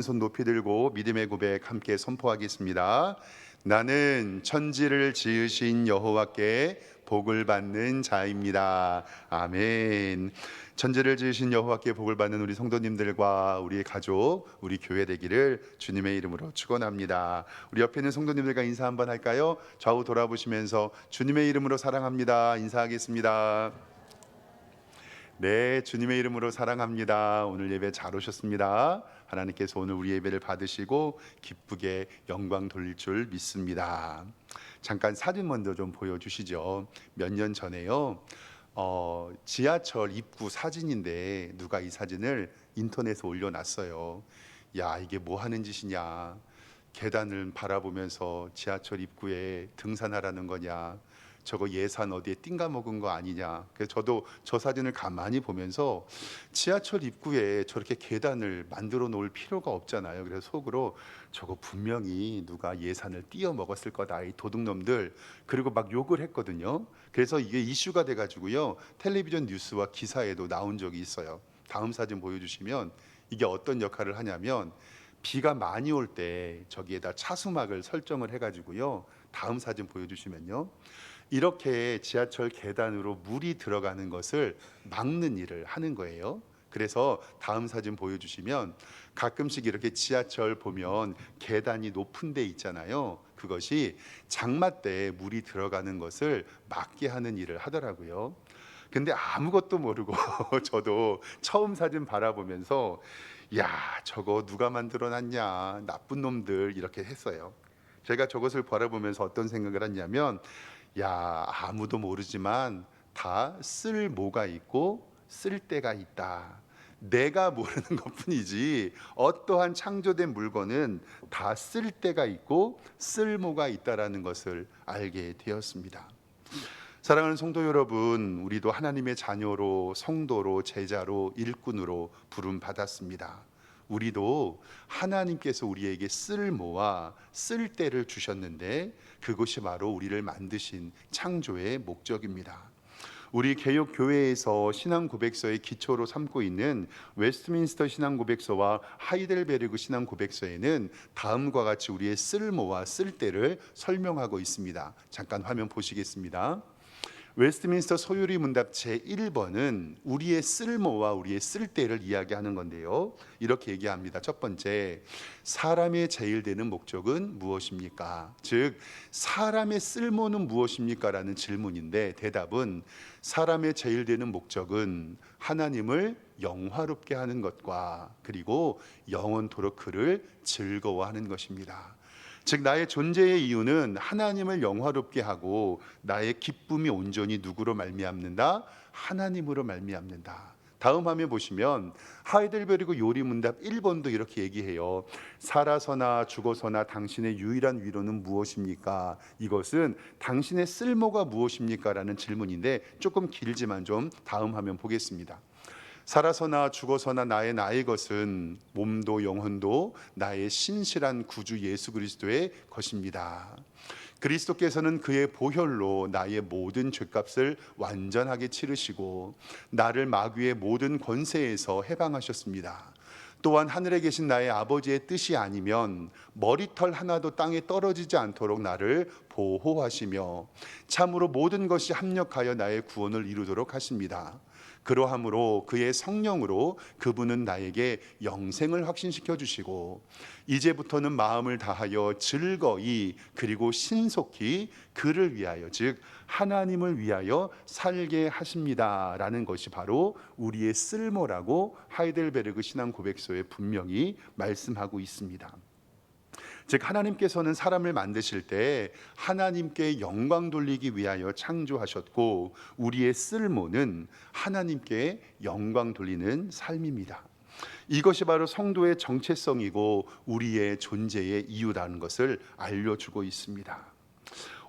손 높이 들고 믿음의 고백 함께 선포하겠습니다. 나는 천지를 지으신 여호와께 복을 받는 자입니다. 아멘. 천지를 지으신 여호와께 복을 받는 우리 성도님들과 우리 가족, 우리 교회 되기를 주님의 이름으로 축원합니다. 우리 옆에 있는 성도님들과 인사 한번 할까요? 좌우 돌아보시면서 주님의 이름으로 사랑합니다. 인사하겠습니다. 네, 주님의 이름으로 사랑합니다. 오늘 예배 잘 오셨습니다. 하나님께서 오늘 우리 예배를 받으시고 기쁘게 영광 돌릴 줄 믿습니다. 잠깐 사진 먼저 좀 보여주시죠. 몇 년 전에요. 지하철 입구 사진인데 누가 이 사진을 인터넷에 올려놨어요. 야, 이게 뭐 하는 짓이냐? 계단을 바라보면서 지하철 입구에 등산하라는 거냐? 저거 예산 어디에 띵가 먹은 거 아니냐. 그래서 저도 저 사진을 가만히 보면서 지하철 입구에 저렇게 계단을 만들어 놓을 필요가 없잖아요. 그래서 속으로 저거 분명히 누가 예산을 띄어 먹었을 거다, 이 도둑놈들. 그리고 막 욕을 했거든요. 그래서 이게 이슈가 돼가지고요, 텔레비전 뉴스와 기사에도 나온 적이 있어요. 다음 사진 보여주시면 이게 어떤 역할을 하냐면, 비가 많이 올 때 저기에다 차수막을 설정을 해가지고요, 다음 사진 보여주시면요, 이렇게 지하철 계단으로 물이 들어가는 것을 막는 일을 하는 거예요. 그래서 다음 사진 보여주시면 가끔씩 이렇게 지하철 보면 계단이 높은 데 있잖아요. 그것이 장마 때 물이 들어가는 것을 막게 하는 일을 하더라고요. 근데 아무것도 모르고 저도 처음 사진 바라보면서, 야, 저거 누가 만들어 놨냐, 나쁜 놈들, 이렇게 했어요. 제가 저것을 바라보면서 어떤 생각을 했냐면, 야, 아무도 모르지만 다 쓸모가 있고 쓸데가 있다. 내가 모르는 것뿐이지 어떠한 창조된 물건은 다 쓸데가 있고 쓸모가 있다라는 것을 알게 되었습니다. 사랑하는 성도 여러분, 우리도 하나님의 자녀로, 성도로, 제자로, 일꾼으로 부름 받았습니다. 우리도 하나님께서 우리에게 쓸모와 쓸데를 주셨는데, 그것이 바로 우리를 만드신 창조의 목적입니다. 우리 개역 교회에서 신앙 고백서의 기초로 삼고 있는 웨스트민스터 신앙 고백서와 하이델베르그 신앙 고백서에는 다음과 같이 우리의 쓸모와 쓸데를 설명하고 있습니다. 잠깐 화면 보시겠습니다. 웨스트민스터 소유리 문답 제1번은 우리의 쓸모와 우리의 쓸데를 이야기하는 건데요, 이렇게 얘기합니다. 첫 번째, 사람의 제일 되는 목적은 무엇입니까? 즉, 사람의 쓸모는 무엇입니까? 라는 질문인데, 대답은 사람의 제일 되는 목적은 하나님을 영화롭게 하는 것과 그리고 영원토록 그를 즐거워하는 것입니다. 즉, 나의 존재의 이유는 하나님을 영화롭게 하고 나의 기쁨이 온전히 누구로 말미암는다? 하나님으로 말미암는다. 다음 화면 보시면 하이델베르그 요리문답 1번도 이렇게 얘기해요. 살아서나 죽어서나 당신의 유일한 위로는 무엇입니까? 이것은 당신의 쓸모가 무엇입니까? 라는 질문인데, 조금 길지만 좀 다음 화면 보겠습니다. 살아서나 죽어서나 나의 것은 몸도 영혼도 나의 신실한 구주 예수 그리스도의 것입니다. 그리스도께서는 그의 보혈로 나의 모든 죄값을 완전하게 치르시고 나를 마귀의 모든 권세에서 해방하셨습니다. 또한 하늘에 계신 나의 아버지의 뜻이 아니면 머리털 하나도 땅에 떨어지지 않도록 나를 보호하시며 참으로 모든 것이 합력하여 나의 구원을 이루도록 하십니다. 그러함으로 그의 성령으로 그분은 나에게 영생을 확신시켜 주시고 이제부터는 마음을 다하여 즐거이 그리고 신속히 그를 위하여, 즉 하나님을 위하여 살게 하십니다 라는 것이 바로 우리의 쓸모라고 하이델베르그 신앙 고백서에 분명히 말씀하고 있습니다. 즉, 하나님께서는 사람을 만드실 때 하나님께 영광 돌리기 위하여 창조하셨고, 우리의 쓸모는 하나님께 영광 돌리는 삶입니다. 이것이 바로 성도의 정체성이고 우리의 존재의 이유라는 것을 알려주고 있습니다.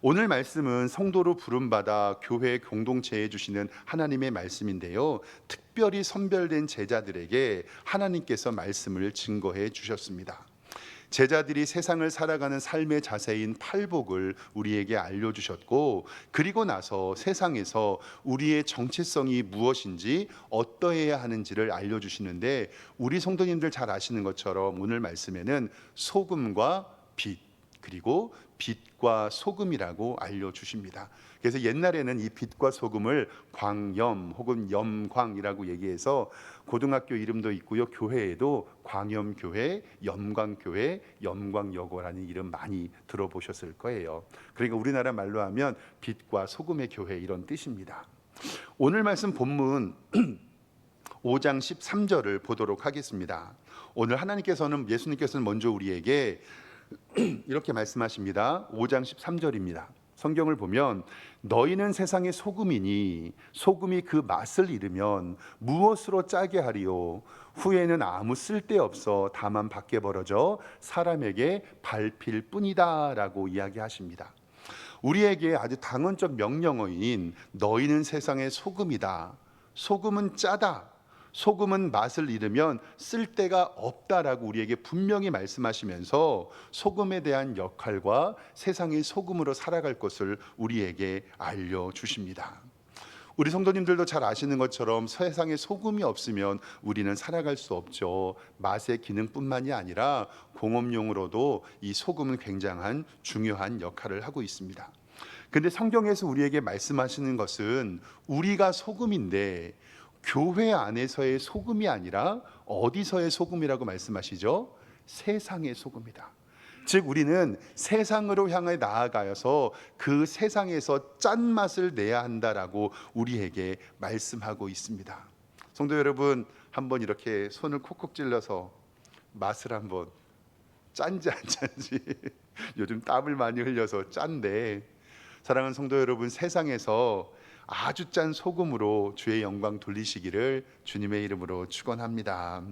오늘 말씀은 성도로 부름받아 교회 공동체에 주시는 하나님의 말씀인데요, 특별히 선별된 제자들에게 하나님께서 말씀을 증거해 주셨습니다. 제자들이 세상을 살아가는 삶의 자세인 팔복을 우리에게 알려주셨고, 그리고 나서 세상에서 우리의 정체성이 무엇인지 어떠해야 하는지를 알려주시는데, 우리 성도님들 잘 아시는 것처럼 오늘 말씀에는 소금과 빛, 그리고 빛과 소금이라고 알려주십니다. 그래서 옛날에는 이 빛과 소금을 광염 혹은 염광이라고 얘기해서 고등학교 이름도 있고요, 교회에도 광염교회, 염광교회, 염광여고라는 이름 많이 들어보셨을 거예요. 그러니까 우리나라 말로 하면 빛과 소금의 교회, 이런 뜻입니다. 오늘 말씀 본문 5장 13절을 보도록 하겠습니다. 오늘 예수님께서는 먼저 우리에게 이렇게 말씀하십니다. 5장 13절입니다. 성경을 보면 너희는 세상의 소금이니 소금이 그 맛을 잃으면 무엇으로 짜게 하리요? 후에는 아무 쓸데없어 다만 밖에 벌어져 사람에게 밟힐 뿐이다 라고 이야기하십니다. 우리에게 아주 당언적 명령어인 너희는 세상의 소금이다, 소금은 짜다, 소금은 맛을 잃으면 쓸데가 없다라고 우리에게 분명히 말씀하시면서 소금에 대한 역할과 세상의 소금으로 살아갈 것을 우리에게 알려주십니다. 우리 성도님들도 잘 아시는 것처럼 세상에 소금이 없으면 우리는 살아갈 수 없죠. 맛의 기능뿐만이 아니라 공업용으로도 이 소금은 굉장한 중요한 역할을 하고 있습니다. 근데 성경에서 우리에게 말씀하시는 것은 우리가 소금인데 교회 안에서의 소금이 아니라 어디서의 소금이라고 말씀하시죠? 세상의 소금이다. 즉 우리는 세상으로 향해 나아가서 그 세상에서 짠맛을 내야 한다라고 우리에게 말씀하고 있습니다. 성도 여러분, 한번 이렇게 손을 콕콕 찔러서 맛을 한번, 짠지 안 짠지 요즘 땀을 많이 흘려서 짠데, 사랑하는 성도 여러분, 세상에서 아주 짠 소금으로 주의 영광 돌리시기를 주님의 이름으로 축원합니다.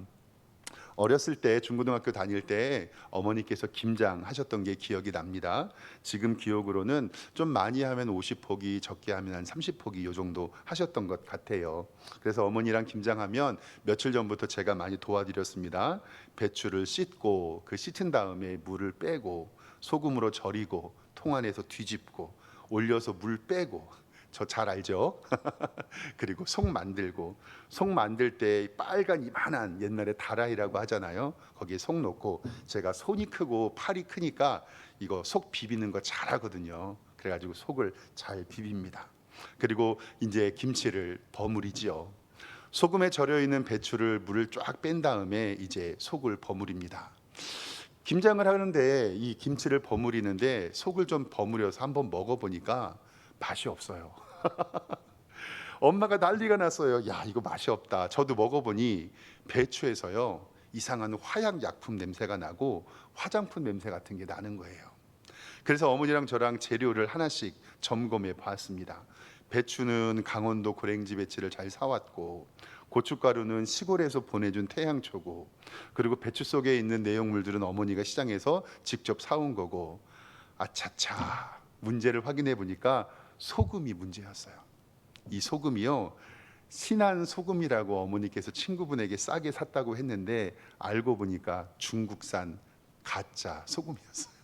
어렸을 때 중고등학교 다닐 때 어머니께서 김장 하셨던 게 기억이 납니다. 지금 기억으로는 좀 많이 하면 50포기, 적게 하면 한 30포기 요 정도 하셨던 것 같아요. 그래서 어머니랑 김장하면 며칠 전부터 제가 많이 도와드렸습니다. 배추를 씻고 그 씻은 다음에 물을 빼고 소금으로 절이고 통 안에서 뒤집고 올려서 물 빼고, 저 잘 알죠? 그리고 속 만들 때 빨간 이만한, 옛날에 다라이라고 하잖아요. 거기에 속 넣고, 제가 손이 크고 팔이 크니까 이거 속 비비는 거 잘하거든요. 그래가지고 속을 잘 비빕니다. 그리고 이제 김치를 버무리지요. 소금에 절여 있는 배추를 물을 쫙 뺀 다음에 이제 속을 버무립니다. 김장을 하는데 이 김치를 버무리는데 속을 좀 버무려서 한번 먹어보니까 맛이 없어요. 엄마가 난리가 났어요. 야, 이거 맛이 없다. 저도 먹어보니 배추에서요 이상한 화약 약품 냄새가 나고 화장품 냄새 같은 게 나는 거예요. 그래서 어머니랑 저랑 재료를 하나씩 점검해 봤습니다. 배추는 강원도 고랭지 배추를 잘 사왔고, 고춧가루는 시골에서 보내준 태양초고, 그리고 배추 속에 있는 내용물들은 어머니가 시장에서 직접 사온 거고, 아차차, 문제를 확인해 보니까 소금이 문제였어요. 이 소금이요, 신한 소금이라고 어머니께서 친구분에게 싸게 샀다고 했는데 알고 보니까 중국산 가짜 소금이었어요.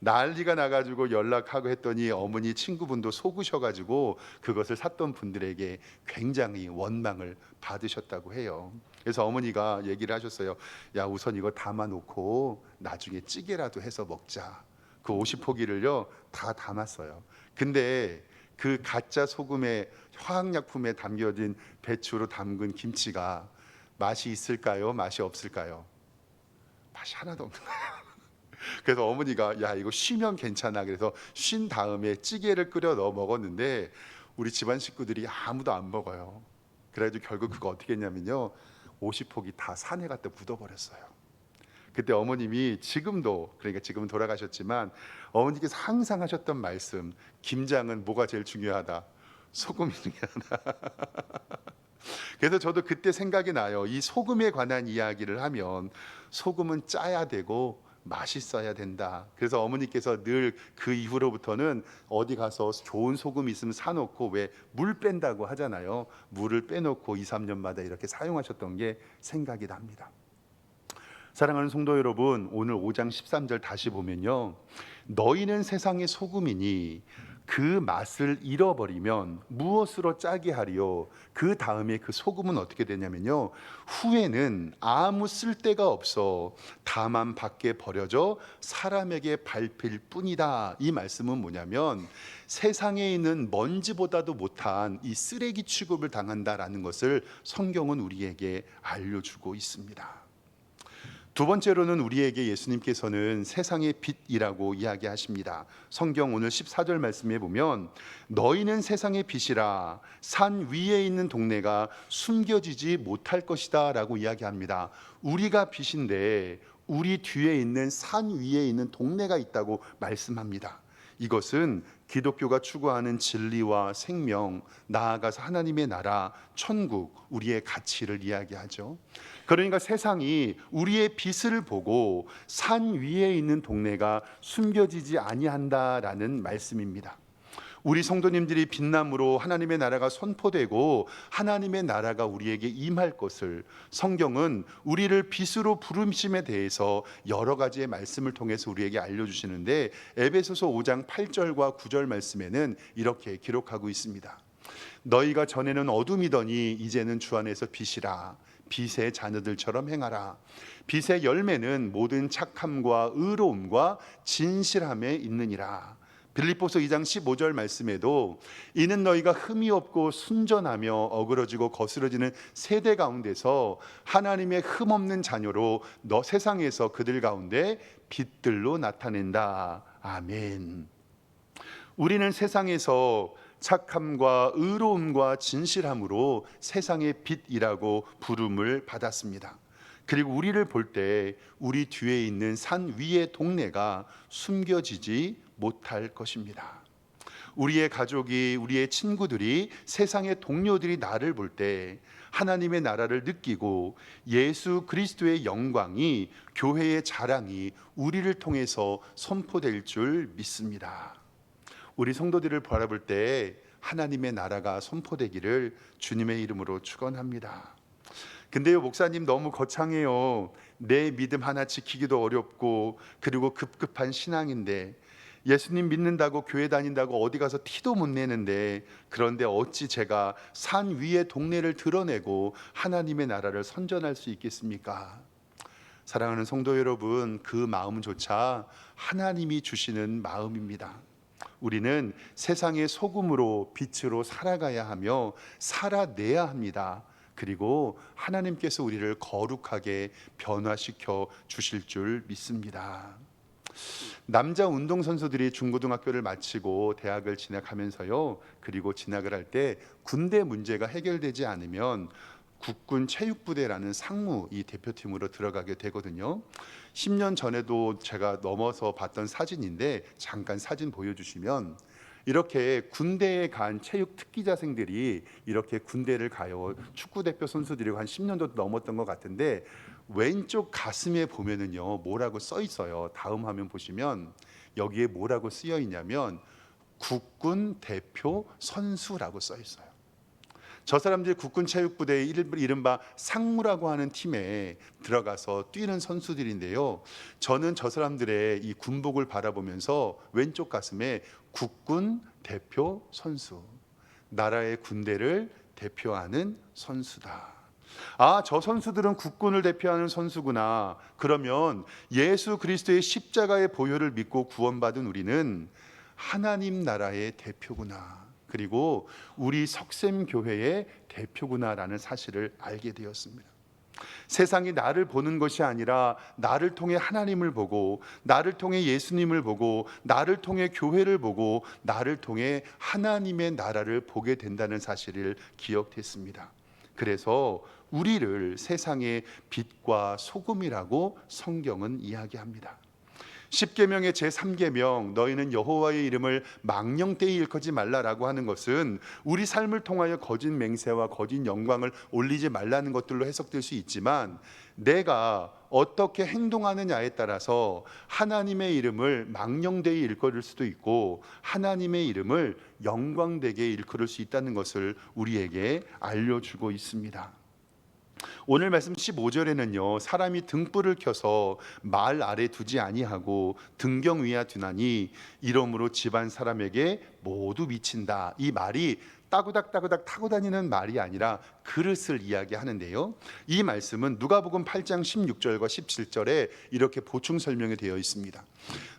난리가 나가지고 연락하고 했더니 어머니 친구분도 속으셔가지고 그것을 샀던 분들에게 굉장히 원망을 받으셨다고 해요. 그래서 어머니가 얘기를 하셨어요. 야, 우선 이거 담아놓고 나중에 찌개라도 해서 먹자. 그 50포기를요 다 담았어요. 근데 그 가짜 소금에 화학약품에 담겨진 배추로 담근 김치가 맛이 있을까요? 맛이 없을까요? 맛이 하나도 없는 거예요. 그래서 어머니가 야, 이거 쉬면 괜찮아. 그래서 쉰 다음에 찌개를 끓여 넣어 먹었는데 우리 집안 식구들이 아무도 안 먹어요. 그래가지고 결국 그거 어떻게 했냐면요, 50포기 다 산에 갖다 묻어버렸어요. 그때 어머님이 지금도, 그러니까 지금은 돌아가셨지만 어머니께서 항상 하셨던 말씀, 김장은 뭐가 제일 중요하다? 소금이 중요하다. 그래서 저도 그때 생각이 나요. 이 소금에 관한 이야기를 하면 소금은 짜야 되고 맛있어야 된다. 그래서 어머니께서 늘 그 이후로부터는 어디 가서 좋은 소금이 있으면 사놓고, 왜 물 뺀다고 하잖아요. 물을 빼놓고 2, 3년마다 이렇게 사용하셨던 게 생각이 납니다. 사랑하는 성도 여러분, 오늘 5장 13절 다시 보면요, 너희는 세상의 소금이니 그 맛을 잃어버리면 무엇으로 짜게 하리요? 그 다음에 그 소금은 어떻게 되냐면요, 후에는 아무 쓸데가 없어 다만 밖에 버려져 사람에게 밟힐 뿐이다. 이 말씀은 뭐냐면 세상에 있는 먼지보다도 못한 이 쓰레기 취급을 당한다라는 것을 성경은 우리에게 알려주고 있습니다. 두 번째로는 우리에게 예수님께서는 세상의 빛이라고 이야기하십니다. 성경 오늘 14절 말씀에 보면 너희는 세상의 빛이라 산 위에 있는 동네가 숨겨지지 못할 것이다 라고 이야기합니다. 우리가 빛인데 우리 뒤에 있는 산 위에 있는 동네가 있다고 말씀합니다. 이것은 기독교가 추구하는 진리와 생명, 나아가서 하나님의 나라, 천국, 우리의 가치를 이야기하죠. 그러니까 세상이 우리의 빛을 보고 산 위에 있는 동네가 숨겨지지 아니한다라는 말씀입니다. 우리 성도님들이 빛남으로 하나님의 나라가 선포되고 하나님의 나라가 우리에게 임할 것을 성경은 우리를 빛으로 부르심에 대해서 여러 가지의 말씀을 통해서 우리에게 알려주시는데, 에베소서 5장 8절과 9절 말씀에는 이렇게 기록하고 있습니다. 너희가 전에는 어둠이더니 이제는 주 안에서 빛이라. 빛의 자녀들처럼 행하라. 빛의 열매는 모든 착함과 의로움과 진실함에 있느니라. 빌립보서 2장 15절 말씀에도 이는 너희가 흠이 없고 순전하며 어그러지고 거스러지는 세대 가운데서 하나님의 흠 없는 자녀로 너 세상에서 그들 가운데 빛들로 나타낸다. 아멘. 우리는 세상에서 착함과 의로움과 진실함으로 세상의 빛이라고 부름을 받았습니다. 그리고 우리를 볼 때 우리 뒤에 있는 산 위의 동네가 숨겨지지 못할 것입니다. 우리의 가족이, 우리의 친구들이, 세상의 동료들이 나를 볼 때 하나님의 나라를 느끼고 예수 그리스도의 영광이, 교회의 자랑이 우리를 통해서 선포될 줄 믿습니다. 우리 성도들을 바라볼 때 하나님의 나라가 선포되기를 주님의 이름으로 축원합니다. 근데요, 목사님 너무 거창해요. 내 믿음 하나 지키기도 어렵고 그리고 급급한 신앙인데, 예수님 믿는다고 교회 다닌다고 어디 가서 티도 못 내는데, 그런데 어찌 제가 산 위의 동네를 드러내고 하나님의 나라를 선전할 수 있겠습니까? 사랑하는 성도 여러분, 그 마음조차 하나님이 주시는 마음입니다. 우리는 세상의 소금으로 빛으로 살아가야 하며 살아내야 합니다. 그리고 하나님께서 우리를 거룩하게 변화시켜 주실 줄 믿습니다. 남자 운동선수들이 중고등학교를 마치고 대학을 진학하면서요, 그리고 진학을 할 때 군대 문제가 해결되지 않으면 국군 체육부대라는 상무 이 대표팀으로 들어가게 되거든요. 10년 전에도 제가 넘어서 봤던 사진인데, 잠깐 사진 보여주시면, 이렇게 군대에 간 체육 특기자생들이 이렇게 군대를 가요. 축구대표 선수들이 한 10년도 넘었던 것 같은데, 왼쪽 가슴에 보면은요 뭐라고 써 있어요. 다음 화면 보시면 여기에 뭐라고 쓰여 있냐면 국군 대표 선수라고 써 있어요. 저 사람들이 국군 체육부대의 이른바 상무라고 하는 팀에 들어가서 뛰는 선수들인데요, 저는 저 사람들의 이 군복을 바라보면서 왼쪽 가슴에 국군 대표 선수, 나라의 군대를 대표하는 선수다. 아, 저 선수들은 국군을 대표하는 선수구나. 그러면 예수 그리스도의 십자가의 보혈을 믿고 구원받은 우리는 하나님 나라의 대표구나, 그리고 우리 석샘교회의 대표구나라는 사실을 알게 되었습니다. 세상이 나를 보는 것이 아니라 나를 통해 하나님을 보고, 나를 통해 예수님을 보고, 나를 통해 교회를 보고, 나를 통해 하나님의 나라를 보게 된다는 사실을 기억했습니다. 그래서 우리를 세상의 빛과 소금이라고 성경은 이야기합니다. 십계명의 제3계명 너희는 여호와의 이름을 망령되이 일컫지 말라라고 하는 것은 우리 삶을 통하여 거짓 맹세와 거짓 영광을 올리지 말라는 것들로 해석될 수 있지만, 내가 어떻게 행동하느냐에 따라서 하나님의 이름을 망령되이 일컬을 수도 있고 하나님의 이름을 영광되게 일컬을 수 있다는 것을 우리에게 알려주고 있습니다. 오늘 말씀 15절에는요, 사람이 등불을 켜서 말 아래 두지 아니하고 등경 위에 두나니 이러므로 집안 사람에게 모두 미친다. 이 말이 따구닥 타고 다니는 말이 아니라 그릇을 이야기하는데요. 이 말씀은 누가복음 8장 16절과 17절에 이렇게 보충 설명이 되어 있습니다.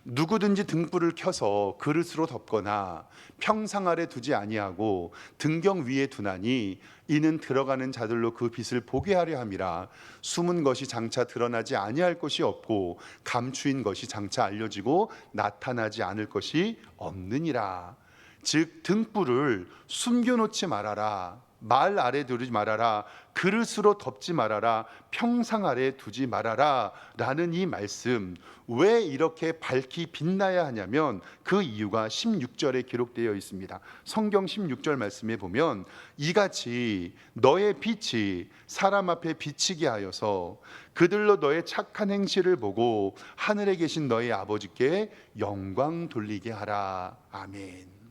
누구든지 등불을 켜서 그릇으로 덮거나 평상 아래 두지 아니하고 등경 위에 두나니 이는 들어가는 자들로 그 빛을 보게 하려 함이라. 숨은 것이 장차 드러나지 아니할 것이 없고 감추인 것이 장차 알려지고 나타나지 않을 것이 없느니라. 즉 등불을 숨겨놓지 말아라, 말 아래 두지 말아라, 그릇으로 덮지 말아라, 평상 아래 두지 말아라 라는 이 말씀, 왜 이렇게 밝히 빛나야 하냐면 그 이유가 16절에 기록되어 있습니다. 성경 16절 말씀에 보면 이같이 너의 빛이 사람 앞에 비치게 하여서 그들로 너의 착한 행실을 보고 하늘에 계신 너의 아버지께 영광 돌리게 하라. 아멘.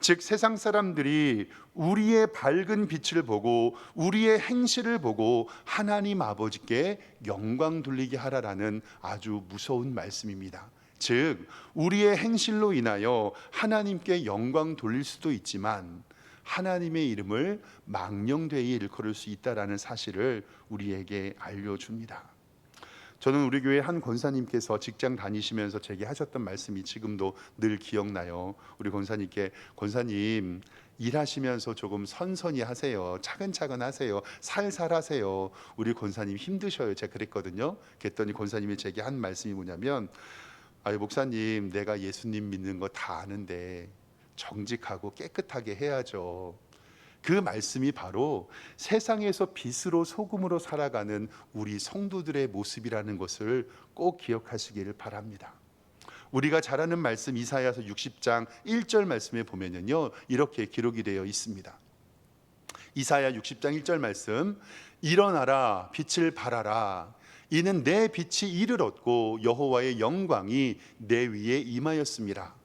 즉 세상 사람들이 우리의 밝은 빛을 보고 우리의 행실을 보고 하나님 아버지께 영광 돌리게 하라라는 아주 무서운 말씀입니다. 즉 우리의 행실로 인하여 하나님께 영광 돌릴 수도 있지만 하나님의 이름을 망령되이 일컬을 수 있다라는 사실을 우리에게 알려줍니다. 저는 우리 교회 한 권사님께서 직장 다니시면서 제게 하셨던 말씀이 지금도 늘 기억나요. 우리 권사님께, 권사님 일하시면서 조금 선선히 하세요. 차근차근 하세요. 살살 하세요. 우리 권사님 힘드셔요. 제가 그랬거든요. 그랬더니 권사님이 제게 한 말씀이 뭐냐면, 아유 목사님, 내가 예수님 믿는 거 다 아는데 정직하고 깨끗하게 해야죠. 그 말씀이 바로 세상에서 빛으로 소금으로 살아가는 우리 성도들의 모습이라는 것을 꼭 기억하시기를 바랍니다. 우리가 잘 아는 말씀 이사야서 60장 1절 말씀에 보면요, 이렇게 기록이 되어 있습니다. 이사야 60장 1절 말씀, 일어나라 빛을 발하라. 이는 내 빛이 이를 얻고 여호와의 영광이 내 위에 임하였습니다.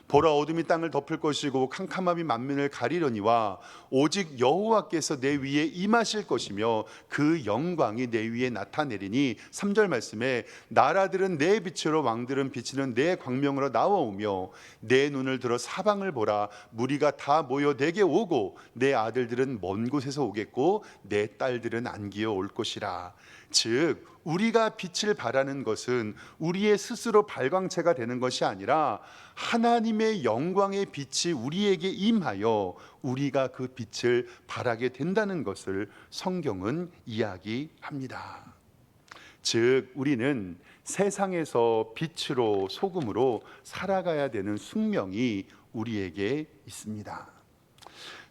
보라, 어둠이 땅을 덮을 것이고 캄캄함이 만민을 가리려니와 오직 여호와께서 내 위에 임하실 것이며 그 영광이 내 위에 나타내리니 3절 말씀에 나라들은 내 빛으로 왕들은 비치는 내 광명으로 나와오며 내 눈을 들어 사방을 보라. 무리가 다 모여 내게 오고 내 아들들은 먼 곳에서 오겠고 내 딸들은 안기어 올 것이라. 즉 우리가 빛을 발하는 것은 우리의 스스로 발광체가 되는 것이 아니라 하나님의 영광의 빛이 우리에게 임하여 우리가 그 빛을 발하게 된다는 것을 성경은 이야기합니다. 즉 우리는 세상에서 빛으로 소금으로 살아가야 되는 숙명이 우리에게 있습니다.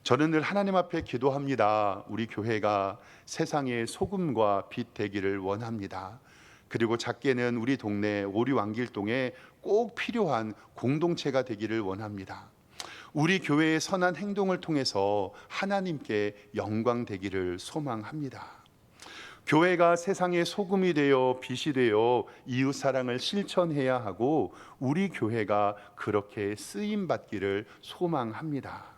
저는 늘 하나님 앞에 기도합니다. 우리 교회가 세상의 소금과 빛 되기를 원합니다. 그리고 작게는 우리 동네 오리 왕길동에 꼭 필요한 공동체가 되기를 원합니다. 우리 교회의 선한 행동을 통해서 하나님께 영광 되기를 소망합니다. 교회가 세상의 소금이 되어 빛이 되어 이웃 사랑을 실천해야 하고 우리 교회가 그렇게 쓰임 받기를 소망합니다.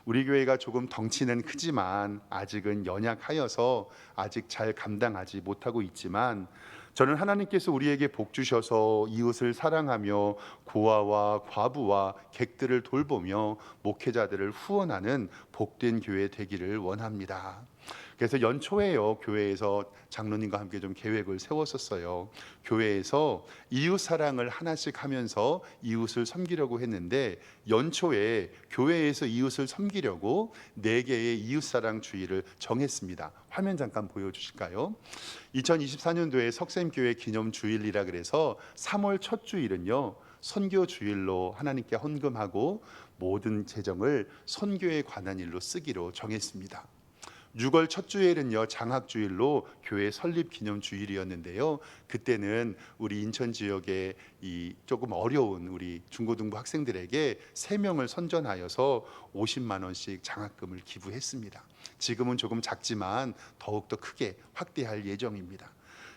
우리 교회가 조금 덩치는 크지만 아직은 연약하여서 아직 잘 감당하지 못하고 있지만 저는 하나님께서 우리에게 복 주셔서 이웃을 사랑하며 고아와 과부와 객들을 돌보며 목회자들을 후원하는 복된 교회 되기를 원합니다. 그래서 연초에요, 교회에서 장로님과 함께 좀 계획을 세웠었어요. 교회에서 이웃 사랑을 하나씩 하면서 이웃을 섬기려고 했는데 연초에 교회에서 이웃을 섬기려고 4개의 이웃 사랑 주일을 정했습니다. 화면 잠깐 보여주실까요? 2024년도에 석샘교회 기념 주일이라 그래서 3월 첫 주일은요, 선교 주일로 하나님께 헌금하고 모든 재정을 선교에 관한 일로 쓰기로 정했습니다. 6월 첫 주일은요, 장학주일로 교회 설립 기념 주일이었는데요. 그때는 우리 인천 지역에 이 조금 어려운 우리 중고등부 학생들에게 3명을 선전하여서 50만 원씩 장학금을 기부했습니다. 지금은 조금 작지만 더욱더 크게 확대할 예정입니다.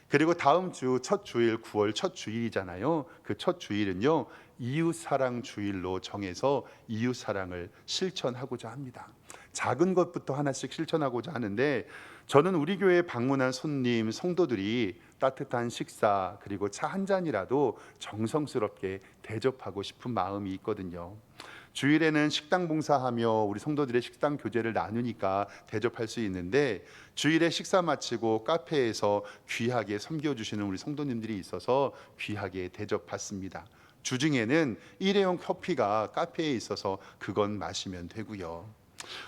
그리고 다음 주 첫 주일 9월 첫 주일이잖아요. 그 첫 주일은요, 이웃 사랑 주일로 정해서 이웃 사랑을 실천하고자 합니다. 작은 것부터 하나씩 실천하고자 하는데, 저는 우리 교회에 방문한 손님, 성도들이 따뜻한 식사 그리고 차 한 잔이라도 정성스럽게 대접하고 싶은 마음이 있거든요. 주일에는 식당 봉사하며 우리 성도들의 식당 교제를 나누니까 대접할 수 있는데, 주일에 식사 마치고 카페에서 귀하게 섬겨주시는 우리 성도님들이 있어서 귀하게 대접받습니다. 주중에는 일회용 커피가 카페에 있어서 그건 마시면 되고요.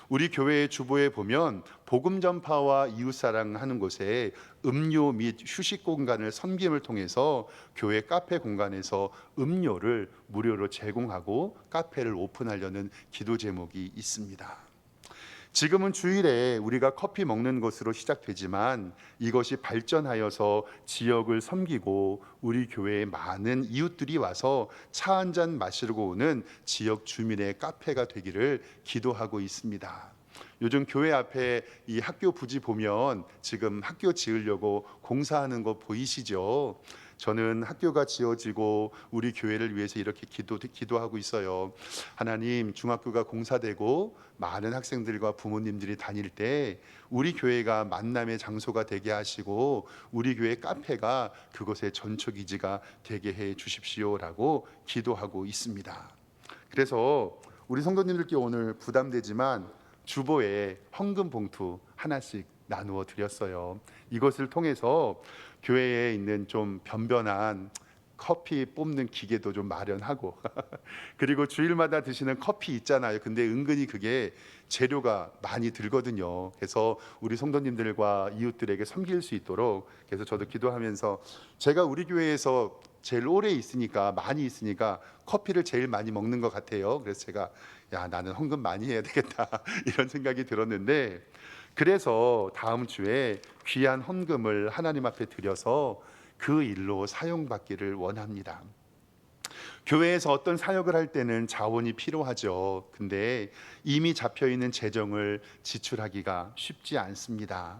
우리 교회의 주보에 보면 복음 전파와 이웃 사랑하는 곳에 음료 및 휴식 공간을 섬김을 통해서 교회 카페 공간에서 음료를 무료로 제공하고 카페를 오픈하려는 기도 제목이 있습니다. 지금은 주일에 우리가 커피 먹는 것으로 시작되지만, 이것이 발전하여서 지역을 섬기고 우리 교회에 많은 이웃들이 와서 차 한 잔 마시고 오는 지역 주민의 카페가 되기를 기도하고 있습니다. 요즘 교회 앞에 이 학교 부지 보면 지금 학교 지으려고 공사하는 거 보이시죠? 저는 학교가 지어지고 우리 교회를 위해서 이렇게 기도하고 있어요. 하나님, 중학교가 공사되고 많은 학생들과 부모님들이 다닐 때 우리 교회가 만남의 장소가 되게 하시고 우리 교회 카페가 그곳의 전초기지가 되게 해 주십시오라고 기도하고 있습니다. 그래서 우리 성도님들께 오늘 부담되지만 주보에 헌금 봉투 하나씩 나누어 드렸어요. 이것을 통해서 교회에 있는 좀 변변한 커피 뽑는 기계도 좀 마련하고 그리고 주일마다 드시는 커피 있잖아요. 근데 은근히 그게 재료가 많이 들거든요. 그래서 우리 성도님들과 이웃들에게 섬길 수 있도록, 그래서 저도 기도하면서 제가 우리 교회에서 제일 오래 있으니까, 많이 있으니까 커피를 제일 많이 먹는 것 같아요. 그래서 제가 나는 헌금 많이 해야 되겠다 이런 생각이 들었는데, 그래서 다음 주에 귀한 헌금을 하나님 앞에 드려서 그 일로 사용받기를 원합니다. 교회에서 어떤 사역을 할 때는 자원이 필요하죠. 근데 이미 잡혀있는 재정을 지출하기가 쉽지 않습니다.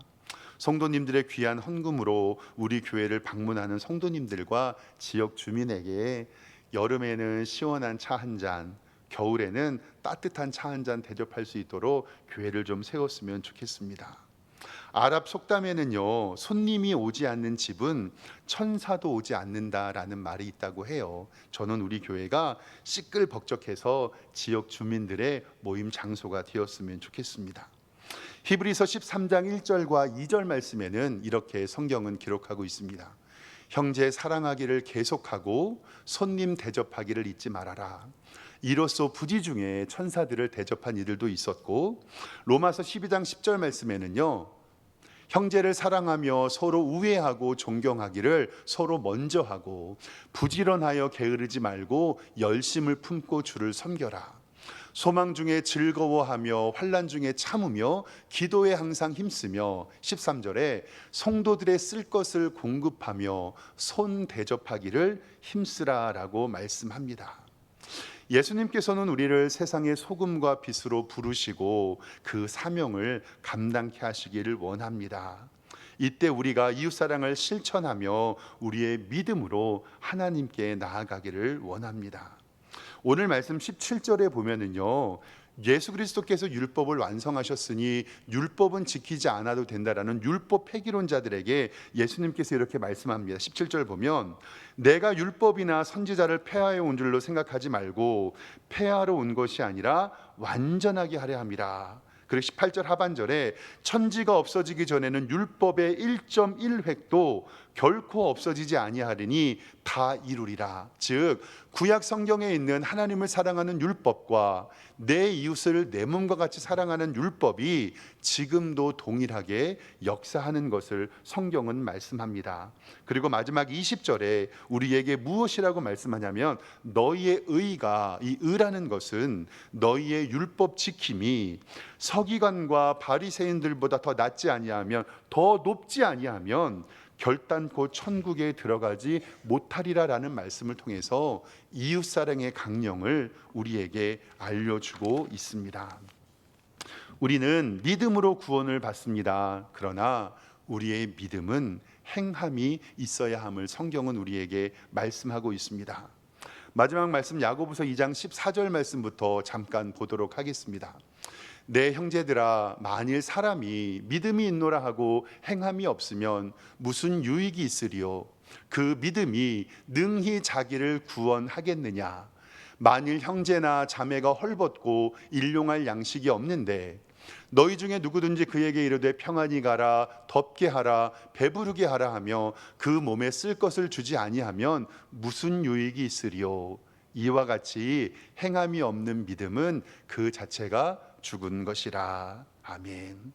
성도님들의 귀한 헌금으로 우리 교회를 방문하는 성도님들과 지역 주민에게 여름에는 시원한 차 한 잔, 겨울에는 따뜻한 차 한 잔 대접할 수 있도록 교회를 좀 세웠으면 좋겠습니다. 아랍 속담에는요, 손님이 오지 않는 집은 천사도 오지 않는다라는 말이 있다고 해요. 저는 우리 교회가 시끌벅적해서 지역 주민들의 모임 장소가 되었으면 좋겠습니다. 히브리서 13장 1절과 2절 말씀에는 이렇게 성경은 기록하고 있습니다. 형제 사랑하기를 계속하고 손님 대접하기를 잊지 말아라. 이로써 부지 중에 천사들을 대접한 이들도 있었고, 로마서 12장 10절 말씀에는요, 형제를 사랑하며 서로 우애하고 존경하기를 서로 먼저 하고 부지런하여 게으르지 말고 열심을 품고 주를 섬겨라. 소망 중에 즐거워하며 환난 중에 참으며 기도에 항상 힘쓰며, 13절에 성도들의 쓸 것을 공급하며 손 대접하기를 힘쓰라라고 말씀합니다. 예수님께서는 우리를 세상의 소금과 빛으로 부르시고 그 사명을 감당케 하시기를 원합니다. 이때 우리가 이웃사랑을 실천하며 우리의 믿음으로 하나님께 나아가기를 원합니다. 오늘 말씀 17절에 보면은요, 예수 그리스도께서 율법을 완성하셨으니 율법은 지키지 않아도 된다라는 율법 폐기론자들에게 예수님께서 이렇게 말씀합니다. 17절 보면, 내가 율법이나 선지자를 폐하여 온 줄로 생각하지 말고 폐하러 온 것이 아니라 완전하게 하려 함이라. 그리고 18절 하반절에 천지가 없어지기 전에는 율법의 1.1획도 결코 없어지지 아니하리니 다 이루리라. 즉 구약 성경에 있는 하나님을 사랑하는 율법과 내 이웃을 내 몸과 같이 사랑하는 율법이 지금도 동일하게 역사하는 것을 성경은 말씀합니다. 그리고 마지막 20절에 우리에게 무엇이라고 말씀하냐면, 너희의 의가, 이 의라는 것은 너희의 율법 지킴이 서기관과 바리새인들보다 더 낫지 아니하면, 더 높지 아니하면 결단코 천국에 들어가지 못하리라라는 말씀을 통해서 이웃사랑의 강령을 우리에게 알려주고 있습니다. 우리는 믿음으로 구원을 받습니다. 그러나 우리의 믿음은 행함이 있어야 함을 성경은 우리에게 말씀하고 있습니다. 마지막 말씀 야고보서 2장 14절 말씀부터 잠깐 보도록 하겠습니다. 내 형제들아, 만일 사람이 믿음이 있노라 하고 행함이 없으면 무슨 유익이 있으리요? 그 믿음이 능히 자기를 구원하겠느냐? 만일 형제나 자매가 헐벗고 일용할 양식이 없는데 너희 중에 누구든지 그에게 이르되 평안히 가라, 덥게 하라, 배부르게 하라 하며 그 몸에 쓸 것을 주지 아니하면 무슨 유익이 있으리요? 이와 같이 행함이 없는 믿음은 그 자체가 죽은 것이라. 아멘.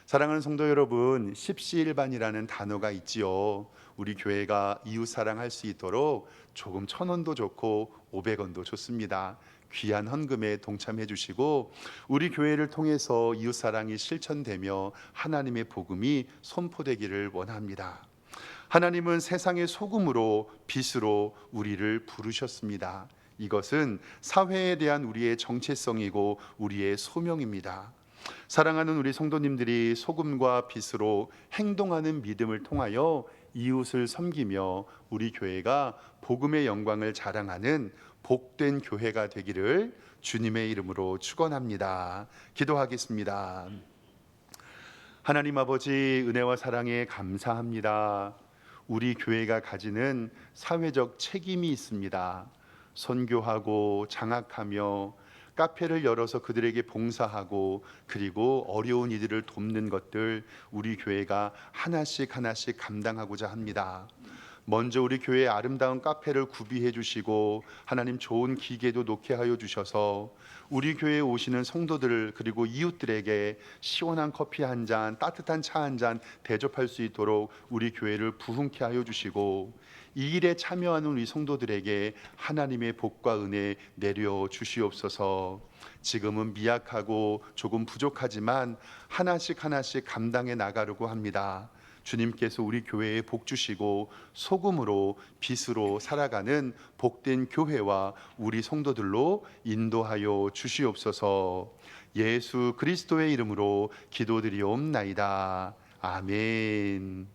사랑하는 성도 여러분, 십시일반이라는 단어가 있지요. 우리 교회가 이웃 사랑할 수 있도록 조금 1,000원도 좋고 500원도 좋습니다. 귀한 헌금에 동참해 주시고 우리 교회를 통해서 이웃 사랑이 실천되며 하나님의 복음이 선포되기를 원합니다. 하나님은 세상의 소금으로 빛으로 우리를 부르셨습니다. 이것은 사회에 대한 우리의 정체성이고 우리의 소명입니다. 사랑하는 우리 성도님들이 소금과 빛으로 행동하는 믿음을 통하여 이웃을 섬기며 우리 교회가 복음의 영광을 자랑하는 복된 교회가 되기를 주님의 이름으로 축원합니다. 기도하겠습니다. 하나님 아버지, 은혜와 사랑에 감사합니다. 우리 교회가 가지는 사회적 책임이 있습니다. 선교하고 장학하며 카페를 열어서 그들에게 봉사하고 그리고 어려운 이들을 돕는 것들 우리 교회가 하나씩 하나씩 감당하고자 합니다. 먼저 우리 교회의 아름다운 카페를 구비해 주시고 하나님 좋은 기계도 놓게 하여 주셔서 우리 교회에 오시는 성도들 그리고 이웃들에게 시원한 커피 한 잔, 따뜻한 차 한 잔 대접할 수 있도록 우리 교회를 부흥케 하여 주시고 이 일에 참여하는 우리 성도들에게 하나님의 복과 은혜 내려 주시옵소서. 지금은 미약하고 조금 부족하지만 하나씩 하나씩 감당해 나가려고 합니다. 주님께서 우리 교회에 복 주시고 소금으로 빛으로 살아가는 복된 교회와 우리 성도들로 인도하여 주시옵소서. 예수 그리스도의 이름으로 기도드리옵나이다. 아멘.